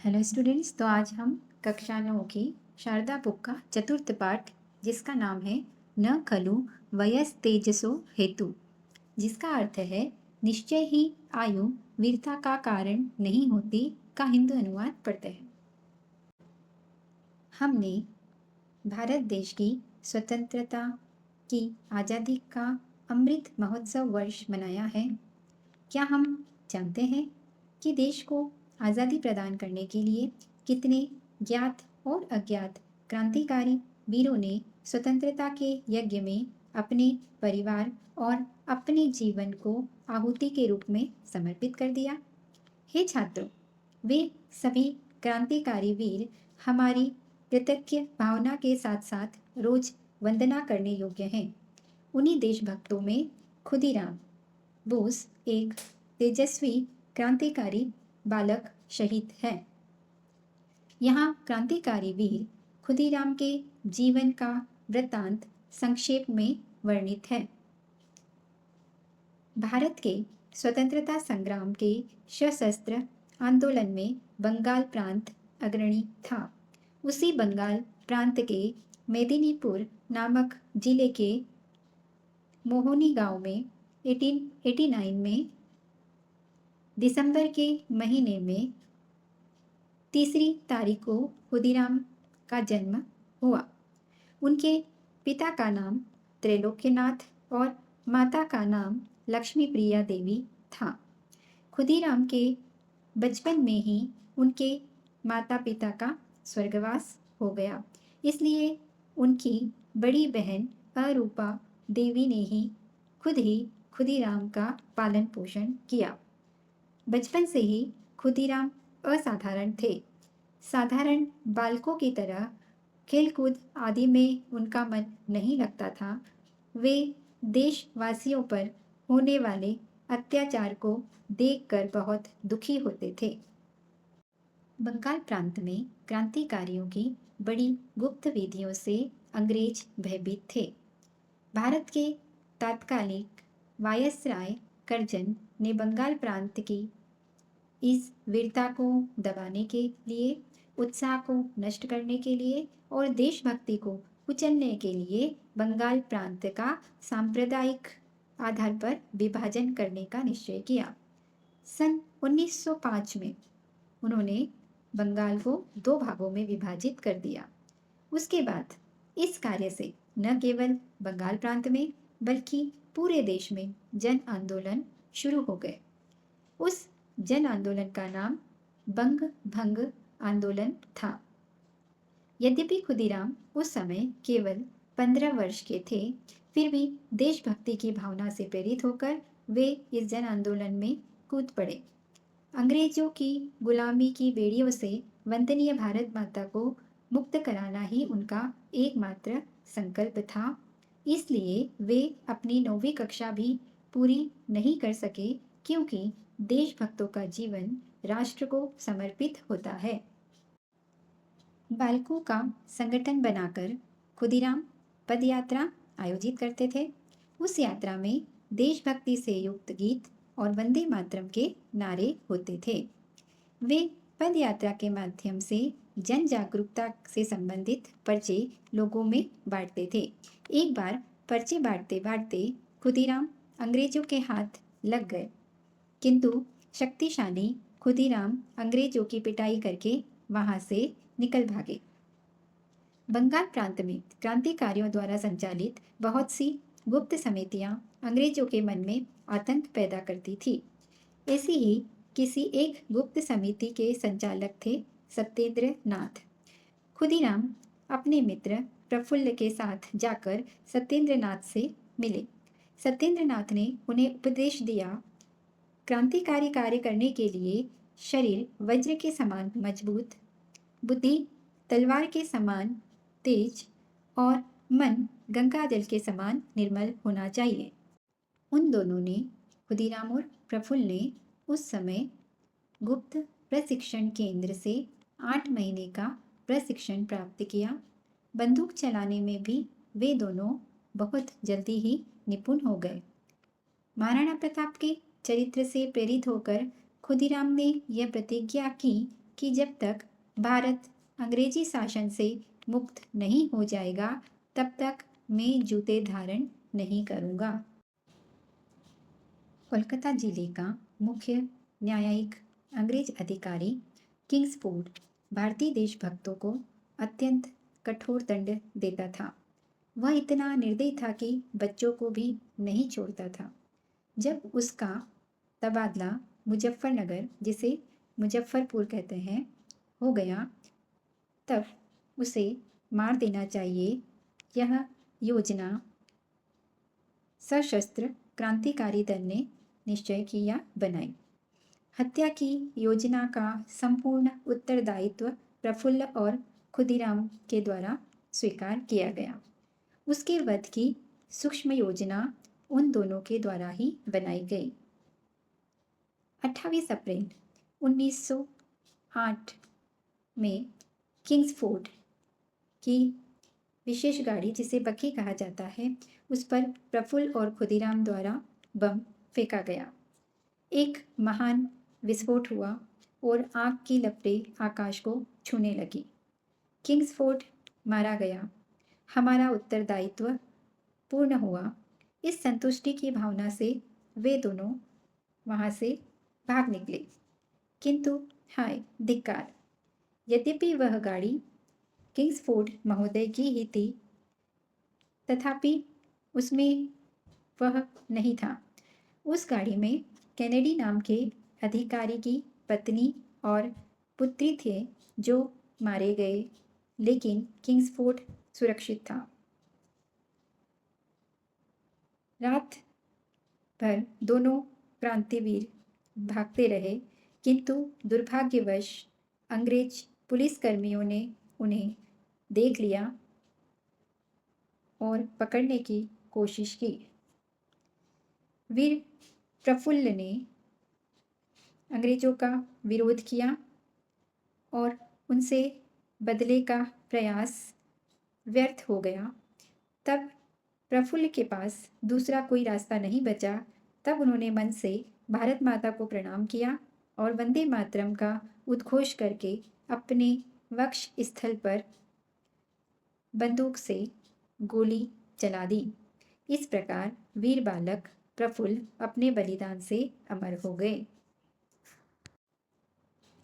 Hello students. तो आज हम कक्षा 9 की शारदा बुक का चतुर्थ पाठ, जिसका नाम है न खलु वयस्तेजसो हेतु, जिसका अर्थ है निश्चय ही आयु वीरता का कारण नहीं होती, का हिंदू अनुवाद पढ़ते हैं। हमने भारत देश की स्वतंत्रता की आज़ादी का अमृत महोत्सव वर्ष मनाया है। क्या हम जानते हैं कि देश को आज़ादी प्रदान करने के लिए कितने ज्ञात और अज्ञात क्रांतिकारी वीरों ने स्वतंत्रता के यज्ञ में अपने परिवार और अपने जीवन को आहुति के रूप में समर्पित कर दिया? हे छात्रों, वे सभी क्रांतिकारी वीर हमारी कृतज्ञ भावना के साथ साथ रोज वंदना करने योग्य हैं। उन्हीं देशभक्तों में खुदीराम बोस एक तेजस्वी क्रांतिकारी बालक शहीद हैं। यहाँ क्रांतिकारी वीर खुदीराम के जीवन का वृत्तांत संक्षेप में वर्णित है। भारत के स्वतंत्रता संग्राम के सशस्त्र आंदोलन में बंगाल प्रांत अग्रणी था। उसी बंगाल प्रांत के मेदिनीपुर नामक जिले के मोहनी गांव में 1889 में दिसंबर के महीने में 3 तारीख को खुदीराम का जन्म हुआ। उनके पिता का नाम त्रैलोक्यनाथ और माता का नाम लक्ष्मी प्रिया देवी था। खुदीराम के बचपन में ही उनके माता पिता का स्वर्गवास हो गया, इसलिए उनकी बड़ी बहन अरूपा देवी ने खुद ही खुदीराम का पालन पोषण किया। बचपन से ही खुदीराम असाधारण थे। साधारण बालकों की तरह खेलकूद आदि में उनका मन नहीं लगता था। वे देशवासियों पर होने वाले अत्याचार को देखकर बहुत दुखी होते थे। बंगाल प्रांत में क्रांतिकारियों की बड़ी गुप्त विधियों से अंग्रेज भयभीत थे। भारत के तात्कालिक वायसराय करजन ने बंगाल प्रांत की इस वीरता को दबाने के लिए, उत्साह को नष्ट करने के लिए और देशभक्ति को कुचलने के लिए बंगाल प्रांत का सांप्रदायिक आधार पर विभाजन करने का निश्चय किया। सन 1905 में उन्होंने बंगाल को 2 भागों में विभाजित कर दिया। उसके बाद इस कार्य से न केवल बंगाल प्रांत में बल्कि पूरे देश में जन आंदोलन शुरू हो गए। उस जन आंदोलन का नाम बंग भंग आंदोलन था। यद्यपि खुदीराम उस समय केवल 15 वर्ष के थे, फिर भी देशभक्ति की भावना से प्रेरित होकर वे इस जन आंदोलन में कूद पड़े। अंग्रेजों की गुलामी की बेड़ियों से वंदनीय भारत माता को मुक्त कराना ही उनका एकमात्र संकल्प था। इसलिए वे अपनी 9वीं कक्षा भी पूरी नहीं कर सके, क्योंकि देशभक्तों का जीवन राष्ट्र को समर्पित होता है। बालकों का संगठन बनाकर खुदीराम पदयात्रा आयोजित करते थे। उस यात्रा में देशभक्ति से युक्त गीत और वंदे मातरम के नारे होते थे। वे पद यात्रा के माध्यम से जन जागरूकता से संबंधित पर्चे लोगों में बांटते थे। एक बार पर्चे बांटते बांटते खुदीराम अंग्रेजों के हाथ लग गए, किंतु शक्तिशाली खुदीराम अंग्रेजों की पिटाई करके वहां से निकल भागे। बंगाल प्रांत में क्रांतिकारियों द्वारा संचालित बहुत सी गुप्त समितियां अंग्रेजों के मन में आतंक पैदा करती थी। ऐसी ही किसी एक गुप्त समिति के संचालक थे सत्येंद्र नाथ। खुदीराम अपने मित्र प्रफुल्ल के साथ जाकर सत्येंद्र नाथ से मिले। सत्येंद्र नाथ ने उन्हें उपदेश दिया, क्रांतिकारी कार्य करने के लिए शरीर वज्र के समान मजबूत, बुद्धि तलवार के समान तेज और मन गंगा जल के समान निर्मल होना चाहिए। उन दोनों ने, खुदीराम और प्रफुल्ल ने, उस समय गुप्त प्रशिक्षण केंद्र से 8 महीने का प्रशिक्षण प्राप्त किया। बंदूक चलाने में भी वे दोनों बहुत जल्दी ही निपुण हो गए। महाराणा प्रताप के चरित्र से प्रेरित होकर खुदीराम ने यह प्रतिज्ञा की कि जब तक भारत अंग्रेजी शासन से मुक्त नहीं हो जाएगा तब तक मैं जूते धारण नहीं करूँगा। कोलकाता जिले का मुख्य न्यायिक अंग्रेज अधिकारी किंग्सफोर्ड भारतीय देशभक्तों को अत्यंत कठोर दंड देता था। वह इतना निर्दयी था कि बच्चों को भी नहीं छोड़ता था। जब उसका तबादला मुजफ्फरनगर, जिसे मुजफ्फरपुर कहते हैं, हो गया तब उसे मार देना चाहिए, यह योजना सशस्त्र क्रांतिकारी दल ने निश्चय किया बनाई। हत्या की योजना का संपूर्ण उत्तरदायित्व प्रफुल्ल और खुदीराम के द्वारा स्वीकार किया गया। उसके वध की सूक्ष्म योजना उन दोनों के द्वारा ही बनाई गई। 28 अप्रैल 1908 में किंग्सफोर्ड की विशेष गाड़ी, जिसे बग्घी कहा जाता है, उस पर प्रफुल्ल और खुदीराम द्वारा बम फेंका गया। एक महान विस्फोट हुआ और आग की लपटें आकाश को छूने लगी। किंग्सफोर्ड मारा गया, हमारा उत्तरदायित्व पूर्ण हुआ। इस संतुष्टि की भावना से वे दोनों वहाँ से भाग निकले। किंतु हाय धिक्कार! यद्यपि वह गाड़ी किंग्सफोर्ड महोदय की ही थी, तथापि उसमें वह नहीं था। उस गाड़ी में कैनेडी नाम के अधिकारी की पत्नी और पुत्री थे जो मारे गए, लेकिन किंग्सफोर्ड सुरक्षित था। रात भर दोनों क्रांतिवीर भागते रहे, किंतु दुर्भाग्यवश अंग्रेज पुलिसकर्मियों ने उन्हें देख लिया और पकड़ने की कोशिश की। वीर प्रफुल्ल ने अंग्रेजों का विरोध किया और उनसे बदले का प्रयास व्यर्थ हो गया। तब प्रफुल्ल के पास दूसरा कोई रास्ता नहीं बचा। तब उन्होंने मन से भारत माता को प्रणाम किया और वंदे मातरम का उद्घोष करके अपने वक्ष स्थल पर बंदूक से गोली चला दी। इस प्रकार वीर बालक प्रफुल्ल अपने बलिदान से अमर हो गए।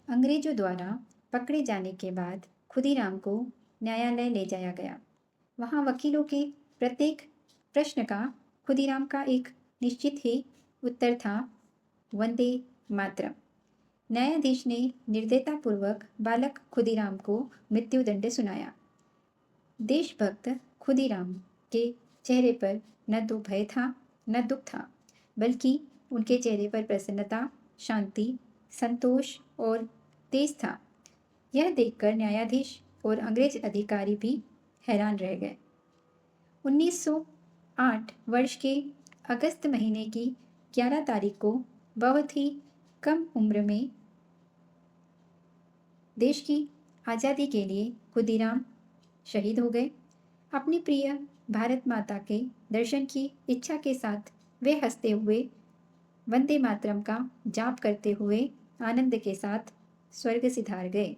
अंग्रेजों द्वारा पकड़े जाने के बाद खुदीराम को न्यायालय ले जाया गया। वहाँ वकीलों के प्रत्येक प्रश्न का खुदीराम का एक निश्चित ही उत्तर था, वंदे मातरम। न्यायाधीश ने निर्दयतापूर्वक बालक खुदीराम को मृत्युदंड सुनाया। देशभक्त खुदीराम के चेहरे पर न तो भय था न दुख था, बल्कि उनके चेहरे पर प्रसन्नता, शांति, संतोष और तेज था। यह देखकर न्यायाधीश और अंग्रेज अधिकारी भी हैरान रह गए। 1908 वर्ष के अगस्त महीने की 11 तारीख को बहुत ही कम उम्र में देश की आज़ादी के लिए खुदीराम शहीद हो गए। अपनी प्रिय भारत माता के दर्शन की इच्छा के साथ वे हंसते हुए वंदे मातरम का जाप करते हुए आनंद के साथ स्वर्ग सिधार गए।